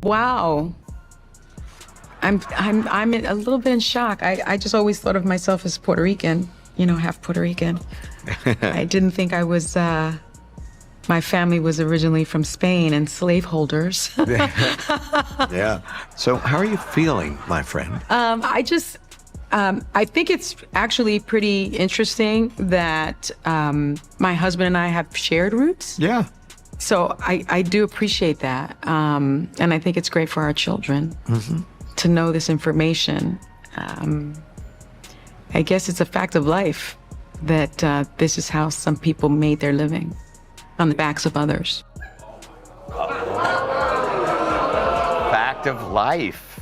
Wow. I'm a little bit in shock. I just always thought of myself as Puerto Rican, half Puerto Rican. I didn't think I was, my family was originally from Spain and slaveholders. Yeah. So how are you feeling, my friend? I think it's actually pretty interesting that my husband and I have shared roots. Yeah. So I do appreciate that. And I think it's great for our children to know this information. I guess it's a fact of life that this is how some people made their living, on the backs of others. Fact of life.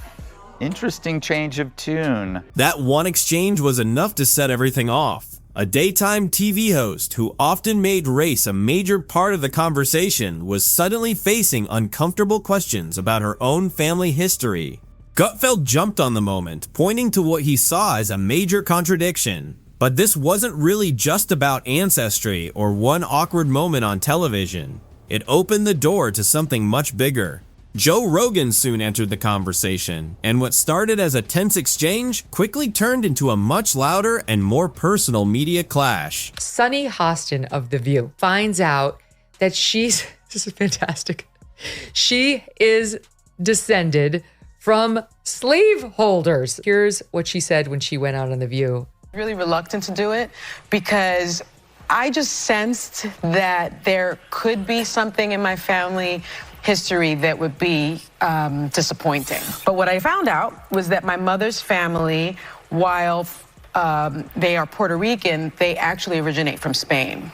Interesting change of tune. That one exchange was enough to set everything off. A daytime TV host who often made race a major part of the conversation was suddenly facing uncomfortable questions about her own family history. Gutfeld jumped on the moment, pointing to what he saw as a major contradiction. But this wasn't really just about ancestry or one awkward moment on television. It opened the door to something much bigger. Joe Rogan soon entered the conversation, and what started as a tense exchange quickly turned into a much louder and more personal media clash. Sunny Hostin of The View finds out that this is fantastic, she is descended from slaveholders. Here's what she said when she went out on The View. Really reluctant to do it because I just sensed that there could be something in my family history that would be disappointing. But what I found out was that my mother's family, while they are Puerto Rican, they actually originate from Spain.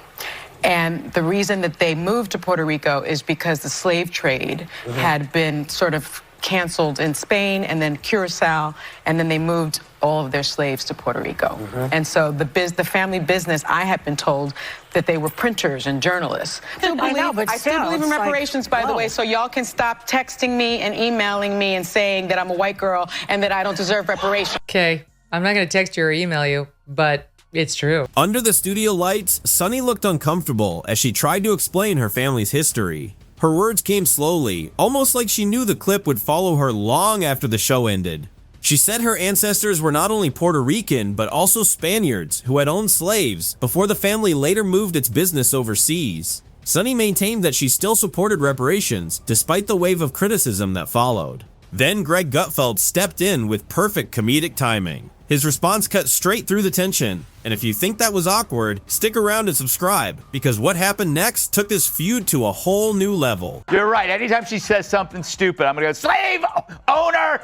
And the reason that they moved to Puerto Rico is because the slave trade had been sort of canceled in Spain and then Curacao, and then they moved all of their slaves to Puerto Rico. And so the family business, I have been told that they were printers and journalists. I still believe in reparations, by the way, so y'all can stop texting me and emailing me and saying that I'm a white girl and that I don't deserve reparations. Okay, I'm not going to text you or email you, but it's true. Under the studio lights, Sunny looked uncomfortable as she tried to explain her family's history. Her words came slowly, almost like she knew the clip would follow her long after the show ended. She said her ancestors were not only Puerto Rican, but also Spaniards who had owned slaves before the family later moved its business overseas. Sunny maintained that she still supported reparations, despite the wave of criticism that followed. Then Greg Gutfeld stepped in with perfect comedic timing. His response cut straight through the tension, and if you think that was awkward, stick around and subscribe, because what happened next took this feud to a whole new level. You're right. Anytime she says something stupid, I'm gonna go, slave owner!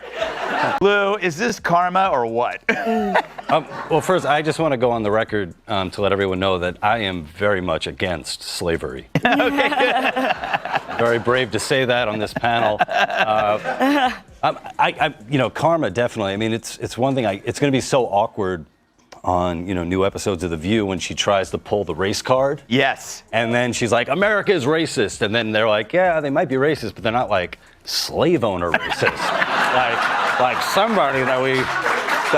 Lou, is this karma or what? Well, first, I just want to go on the record to let everyone know that I am very much against slavery. Very brave to say that on this panel. Karma, definitely. I mean, it's one thing. It's going to be so awkward on, new episodes of The View when she tries to pull the race card. Yes. And then she's like, America is racist. And then they're like, yeah, they might be racist, but they're not like slave owner racist. like somebody that we...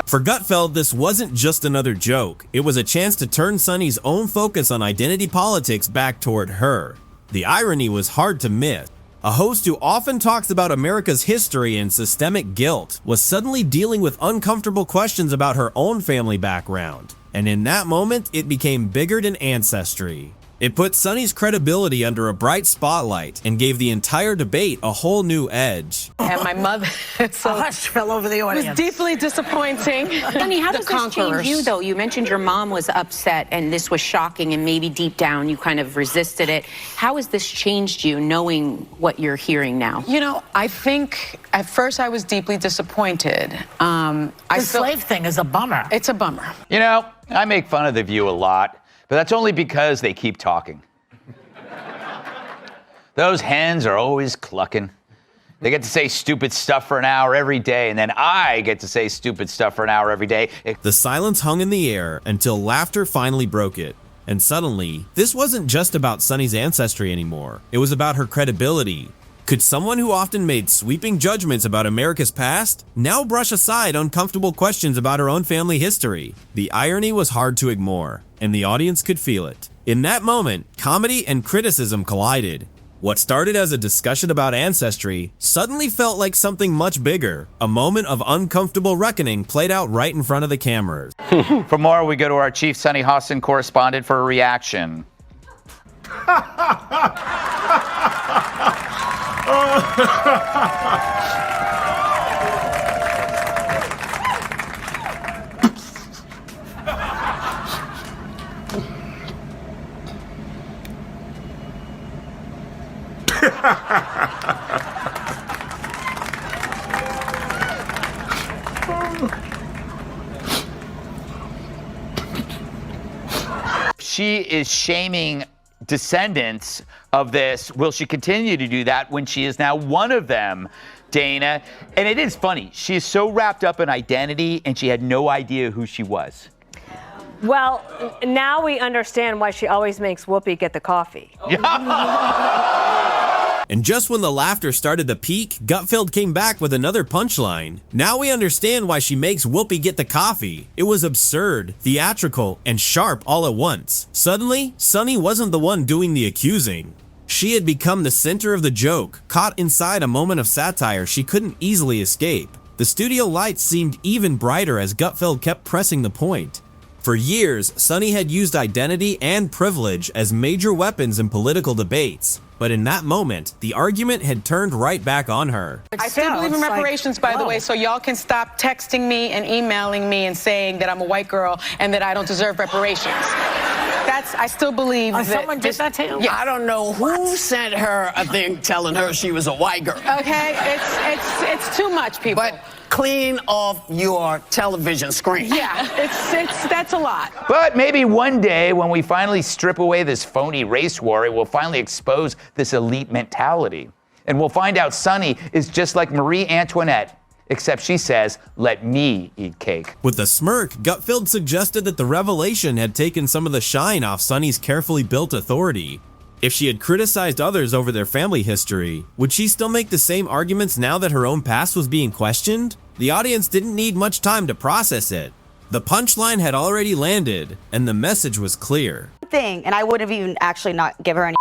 For Gutfeld, this wasn't just another joke. It was a chance to turn Sunny's own focus on identity politics back toward her. The irony was hard to miss. A host who often talks about America's history and systemic guilt was suddenly dealing with uncomfortable questions about her own family background. And in that moment, it became bigger than ancestry. It put Sunny's credibility under a bright spotlight and gave the entire debate a whole new edge. And my mother fell over the audience. was deeply disappointing. Sunny, how does this change you, though? You mentioned your mom was upset and this was shocking and maybe deep down you kind of resisted it. How has this changed you, knowing what you're hearing now? I think at first I was deeply disappointed. The slave thing is a bummer. It's a bummer. I make fun of The View a lot, but that's only because they keep talking. Those hens are always clucking. They get to say stupid stuff for an hour every day, and then I get to say stupid stuff for an hour every day. The silence hung in the air until laughter finally broke it. And suddenly, this wasn't just about Sunny's ancestry anymore. It was about her credibility. Could someone who often made sweeping judgments about America's past now brush aside uncomfortable questions about her own family history? The irony was hard to ignore, and the audience could feel it. In that moment, comedy and criticism collided. What started as a discussion about ancestry suddenly felt like something much bigger. A moment of uncomfortable reckoning played out right in front of the cameras. For more, we go to our chief Sunny Hostin correspondent for a reaction. She is shaming descendants of this. Will she continue to do that when she is now one of them, Dana? And it is funny. She is so wrapped up in identity, and she had no idea who she was. Well, now we understand why she always makes Whoopi get the coffee. And just when the laughter started to peak, Gutfeld came back with another punchline. Now we understand why she makes Whoopi get the coffee. It was absurd, theatrical, and sharp all at once. Suddenly, Sunny wasn't the one doing the accusing. She had become the center of the joke, caught inside a moment of satire she couldn't easily escape. The studio lights seemed even brighter as Gutfeld kept pressing the point. For years, Sunny had used identity and privilege as major weapons in political debates. But in that moment, the argument had turned right back on her. I still believe in reparations, by the way, so y'all can stop texting me and emailing me and saying that I'm a white girl and that I don't deserve reparations. I still believe that. Someone did that to you? Yeah. I don't know who sent her a thing telling her she was a white girl. Okay, it's too much, people. But clean off your television screen. Yeah, that's a lot. But maybe one day when we finally strip away this phony race war, it will finally expose this elite mentality. And we'll find out Sunny is just like Marie Antoinette, except she says, let me eat cake. With a smirk, Gutfeld suggested that the revelation had taken some of the shine off Sunny's carefully built authority. If she had criticized others over their family history, would she still make the same arguments now that her own past was being questioned? The audience didn't need much time to process it. The punchline had already landed, and the message was clear. Thing, and I would have even actually not give her any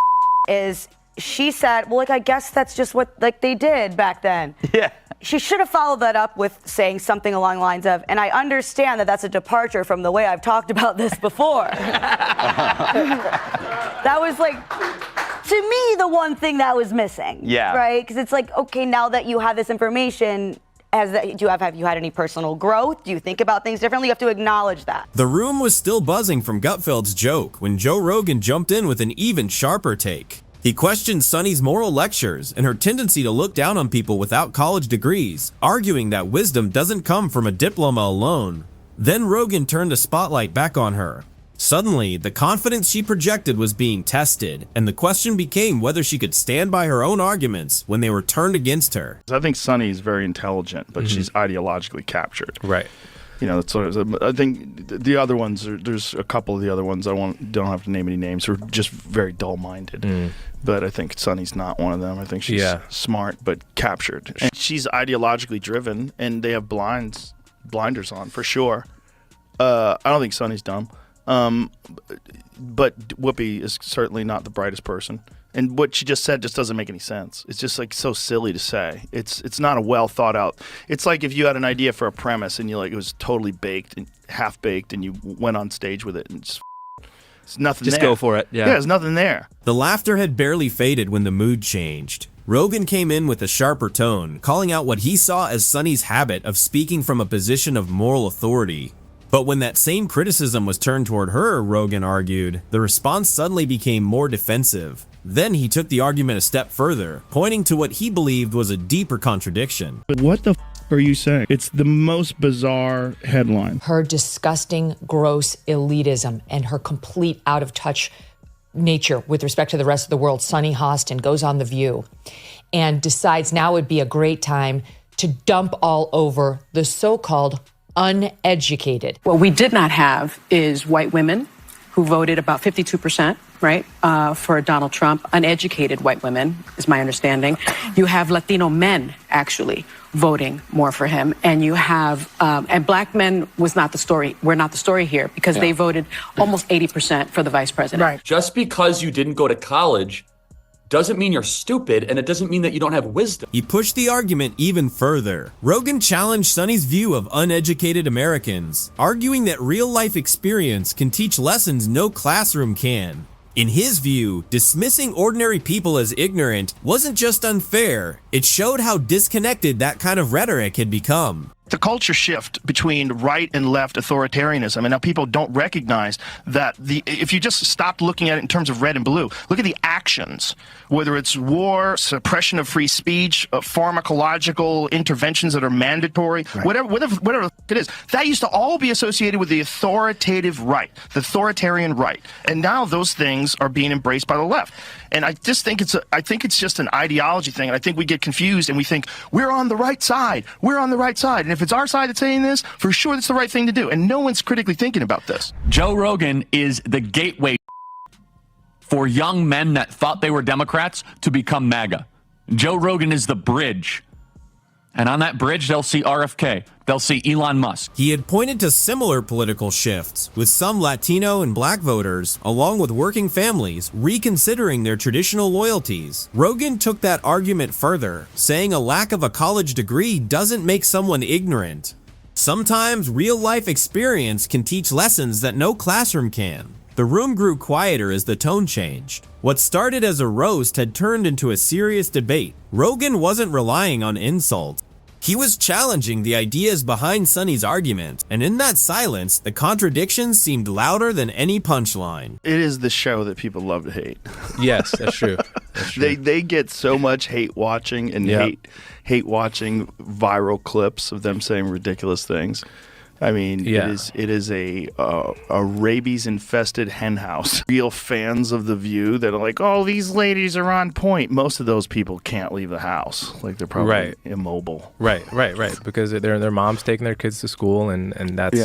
is she said, well, like, I guess that's just what they did back then. Yeah. She should have followed that up with saying something along the lines of, and I understand that that's a departure from the way I've talked about this before. That was like, to me, the one thing that was missing. Yeah. Right? Because it's like, okay, now that you have this information, have you had any personal growth? Do you think about things differently? You have to acknowledge that. The room was still buzzing from Gutfeld's joke when Joe Rogan jumped in with an even sharper take. He questioned Sunny's moral lectures and her tendency to look down on people without college degrees, arguing that wisdom doesn't come from a diploma alone. Then Rogan turned the spotlight back on her. Suddenly, the confidence she projected was being tested, and the question became whether she could stand by her own arguments when they were turned against her. I think Sunny is very intelligent, but she's ideologically captured. Right. You know, that's sort of, I think the other ones, there's a couple of the other ones, don't have to name any names, who are just very dull-minded. But I think Sunny's not one of them. I think she's smart, but captured. And she's ideologically driven, and they have blinders on, for sure. I don't think Sunny's dumb. But Whoopi is certainly not the brightest person. And what she just said just doesn't make any sense. It's just like so silly to say. It's not a well thought out. It's like if you had an idea for a premise and it was totally baked and half baked and you went on stage with it and it's nothing there. Just go for it. Yeah, there's nothing there. The laughter had barely faded when the mood changed. Rogan came in with a sharper tone, calling out what he saw as Sunny's habit of speaking from a position of moral authority. But when that same criticism was turned toward her, Rogan argued, the response suddenly became more defensive. Then he took the argument a step further, pointing to what he believed was a deeper contradiction. What the are you saying? It's the most bizarre headline. Her disgusting, gross elitism and her complete out of touch nature with respect to the rest of the world. Sunny Hostin goes on The View and decides now would be a great time to dump all over the so-called uneducated. What we did not have is white women who voted about 52%, right, for Donald Trump. Uneducated white women, is my understanding. You have Latino men, actually, voting more for him. And you have, and black men was not the story. We're not the story here because they voted almost 80% for the vice president. Right. Just because you didn't go to college doesn't mean you're stupid, and it doesn't mean that you don't have wisdom. He pushed the argument even further. Rogan challenged Sonny's view of uneducated Americans, arguing that real-life experience can teach lessons no classroom can. In his view, dismissing ordinary people as ignorant wasn't just unfair, it showed how disconnected that kind of rhetoric had become. The culture shift between right and left authoritarianism, and now people don't recognize that if you just stopped looking at it in terms of red and blue, look at the actions, whether it's war, suppression of free speech, pharmacological interventions that are mandatory, whatever it is, that used to all be associated with the authoritative right, the authoritarian right, and now those things are being embraced by the left. And I just think it's just an ideology thing, and I think we get confused and we think we're on the right side, and if it's our side that's saying this, for sure that's the right thing to do, and no one's critically thinking about this. Joe Rogan is the gateway for young men that thought they were Democrats to become MAGA. Joe Rogan is the bridge. And on that bridge, they'll see RFK. They'll see Elon Musk. He had pointed to similar political shifts, with some Latino and black voters, along with working families, reconsidering their traditional loyalties. Rogan took that argument further, saying a lack of a college degree doesn't make someone ignorant. Sometimes real-life experience can teach lessons that no classroom can. The room grew quieter as the tone changed. What started as a roast had turned into a serious debate. Rogan wasn't relying on insult. He was challenging the ideas behind Sonny's argument, and in that silence, the contradictions seemed louder than any punchline. It is the show that people love to hate. Yes, that's true. That's true. They get so much hate watching and hate watching viral clips of them saying ridiculous things. I mean, it is a rabies-infested henhouse. Real fans of The View that are like, oh, these ladies are on point. Most of those people can't leave the house. Like, they're probably immobile. Right. Because their mom's taking their kids to school, and that's,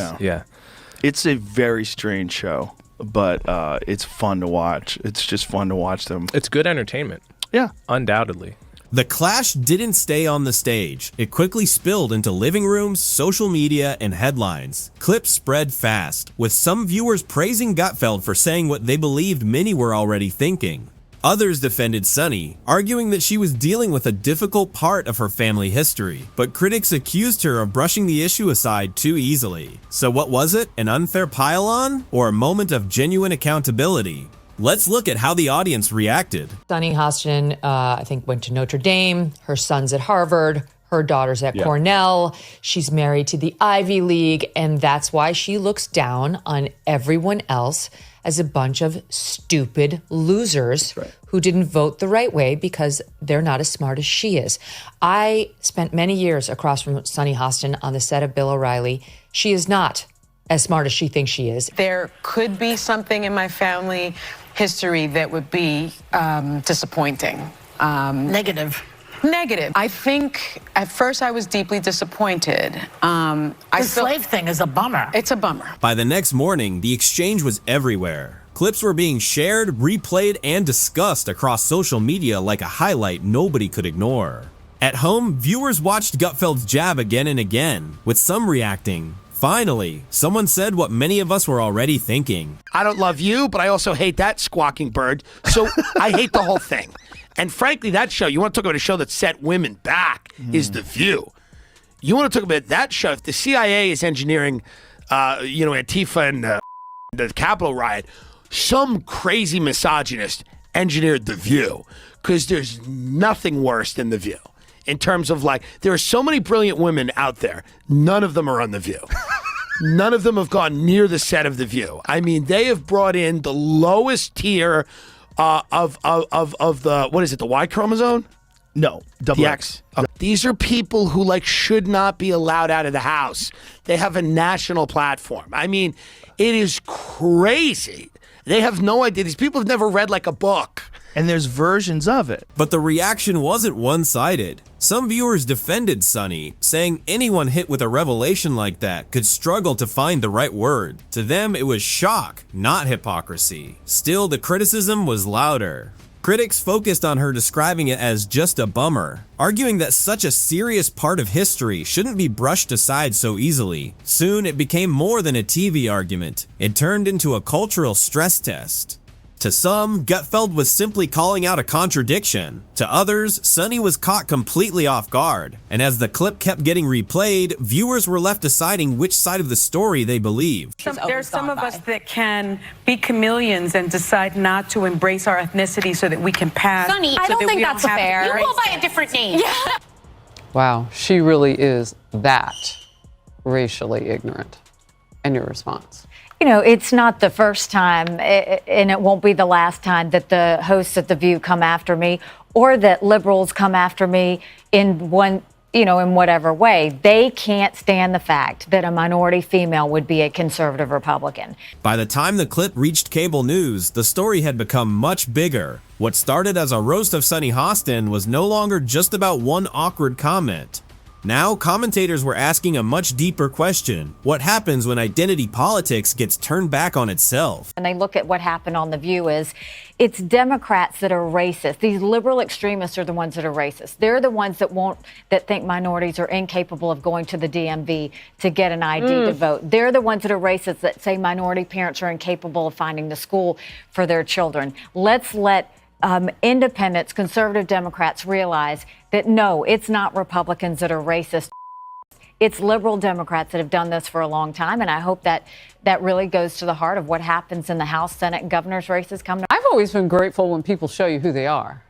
It's a very strange show, but it's fun to watch. It's just fun to watch them. It's good entertainment. Yeah. Undoubtedly. The clash didn't stay on the stage. It quickly spilled into living rooms, social media, and headlines. Clips spread fast, with some viewers praising Gutfeld for saying what they believed many were already thinking. Others defended Sonny, arguing that she was dealing with a difficult part of her family history, but critics accused her of brushing the issue aside too easily. So what was it? An unfair pile-on? Or a moment of genuine accountability? Let's look at how the audience reacted. Sonny Hostin, I think, went to Notre Dame. Her son's at Harvard. Her daughter's at Cornell. She's married to the Ivy League. And that's why she looks down on everyone else as a bunch of stupid losers who didn't vote the right way because they're not as smart as she is. I spent many years across from Sonny Hostin on the set of Bill O'Reilly. She is not as smart as she thinks she is. There could be something in my family history that would be disappointing. Negative. I think at first I was deeply disappointed. The slave thing is a bummer. It's a bummer. By the next morning, the exchange was everywhere. Clips were being shared, replayed, and discussed across social media like a highlight nobody could ignore. At home, viewers watched Gutfeld's jab again and again, with some reacting. Finally, someone said what many of us were already thinking. I don't love you, but I also hate that squawking bird, so I hate the whole thing. And frankly, that show, you want to talk about a show that set women back, is The View. You want to talk about that show, if the CIA is engineering, Antifa and the Capitol riot, some crazy misogynist engineered The View, because there's nothing worse than The View. In terms of there are so many brilliant women out there. None of them are on The View. None of them have gone near the set of The View. I mean, they have brought in the lowest tier of the, what is it, the Y chromosome? No, double X. These are people who should not be allowed out of the house. They have a national platform. I mean, it is crazy. They have no idea. These people have never read a book. And there's versions of it. But the reaction wasn't one-sided. Some viewers defended Sonny, saying anyone hit with a revelation like that could struggle to find the right word. To them, it was shock, not hypocrisy. Still, the criticism was louder. Critics focused on her describing it as just a bummer, arguing that such a serious part of history shouldn't be brushed aside so easily. Soon, it became more than a TV argument. It turned into a cultural stress test. To some, Gutfeld was simply calling out a contradiction. To others, Sonny was caught completely off guard. And as the clip kept getting replayed, viewers were left deciding which side of the story they believed. There's some of us that can be chameleons and decide not to embrace our ethnicity so that we can pass. Sonny, I don't think that's fair. You go by a different name. Yeah. Wow, she really is that racially ignorant. And your response? You know, it's not the first time, and it won't be the last time that the hosts at The View come after me, or that liberals come after me in whatever way. They can't stand the fact that a minority female would be a conservative Republican. By the time the clip reached cable news, the story had become much bigger. What started as a roast of Sunny Hostin was no longer just about one awkward comment. Now, commentators were asking a much deeper question. What happens when identity politics gets turned back on itself? And they look at what happened on The View is it's Democrats that are racist. These liberal extremists are the ones that are racist. They're the ones that think minorities are incapable of going to the DMV to get an ID to vote. They're the ones that are racist that say minority parents are incapable of finding the school for their children. Let's let independents, conservative Democrats realize that no, it's not Republicans that are racist. It's liberal Democrats that have done this for a long time, and I hope that really goes to the heart of what happens in the House, Senate, and governor's races coming up. I've always been grateful when people show you who they are.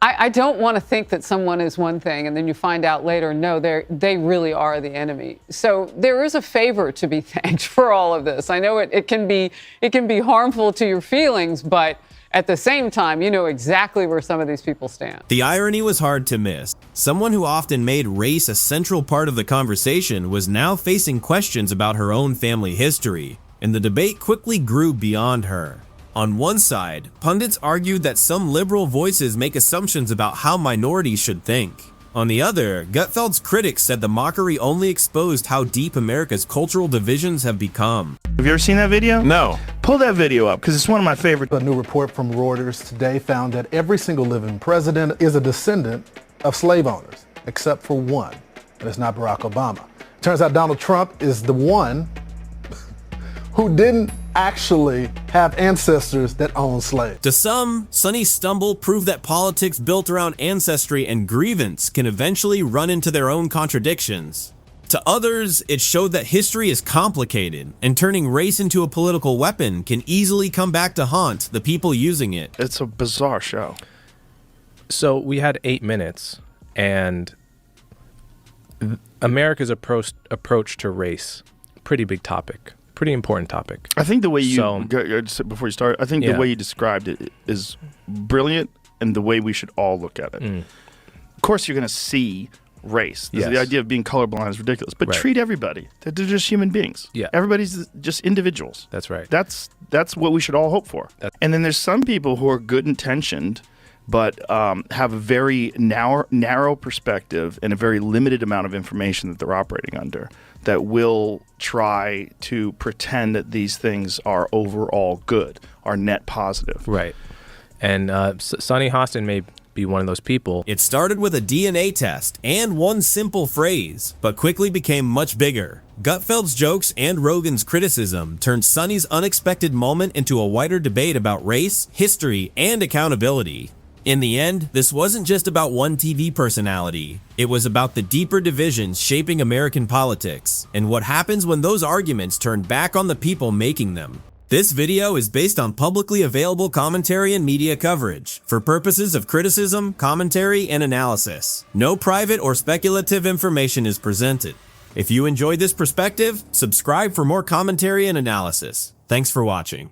I don't want to think that someone is one thing and then you find out later, no, they really are the enemy. So there is a favor to be thanked for all of this. I know it can be harmful to your feelings, but at the same time, you know exactly where some of these people stand. The irony was hard to miss. Someone who often made race a central part of the conversation was now facing questions about her own family history, and the debate quickly grew beyond her. On one side, pundits argued that some liberal voices make assumptions about how minorities should think. On the other, Gutfeld's critics said the mockery only exposed how deep America's cultural divisions have become. Have you ever seen that video? No. Pull that video up, because it's one of my favorite. A new report from Reuters today found that every single living president is a descendant of slave owners, except for one, and it's not Barack Obama. Turns out Donald Trump is the one who didn't actually have ancestors that owned slaves. To some, Sonny's stumble proved that politics built around ancestry and grievance can eventually run into their own contradictions. To others, it showed that history is complicated, and turning race into a political weapon can easily come back to haunt the people using it. It's a bizarre show. So we had 8 minutes, and America's approach to race, pretty big topic. Pretty important topic. I think the way you before you start, I think the way you described it is brilliant, and the way we should all look at it. Of course, you're going to see race. The idea of being colorblind is ridiculous, but treat everybody. They're just human beings. Yeah, everybody's just individuals. That's right. That's what we should all hope for. And then there's some people who are good intentioned, but have a very narrow perspective and a very limited amount of information that they're operating under, that will try to pretend that these things are overall good, are net positive. Right. And Sunny Hostin may be one of those people. It started with a DNA test and one simple phrase, but quickly became much bigger. Gutfeld's jokes and Rogan's criticism turned Sonny's unexpected moment into a wider debate about race, history, and accountability. In the end, this wasn't just about one TV personality. It was about the deeper divisions shaping American politics, and what happens when those arguments turn back on the people making them. This video is based on publicly available commentary and media coverage, for purposes of criticism, commentary, and analysis. No private or speculative information is presented. If you enjoyed this perspective, subscribe for more commentary and analysis. Thanks for watching.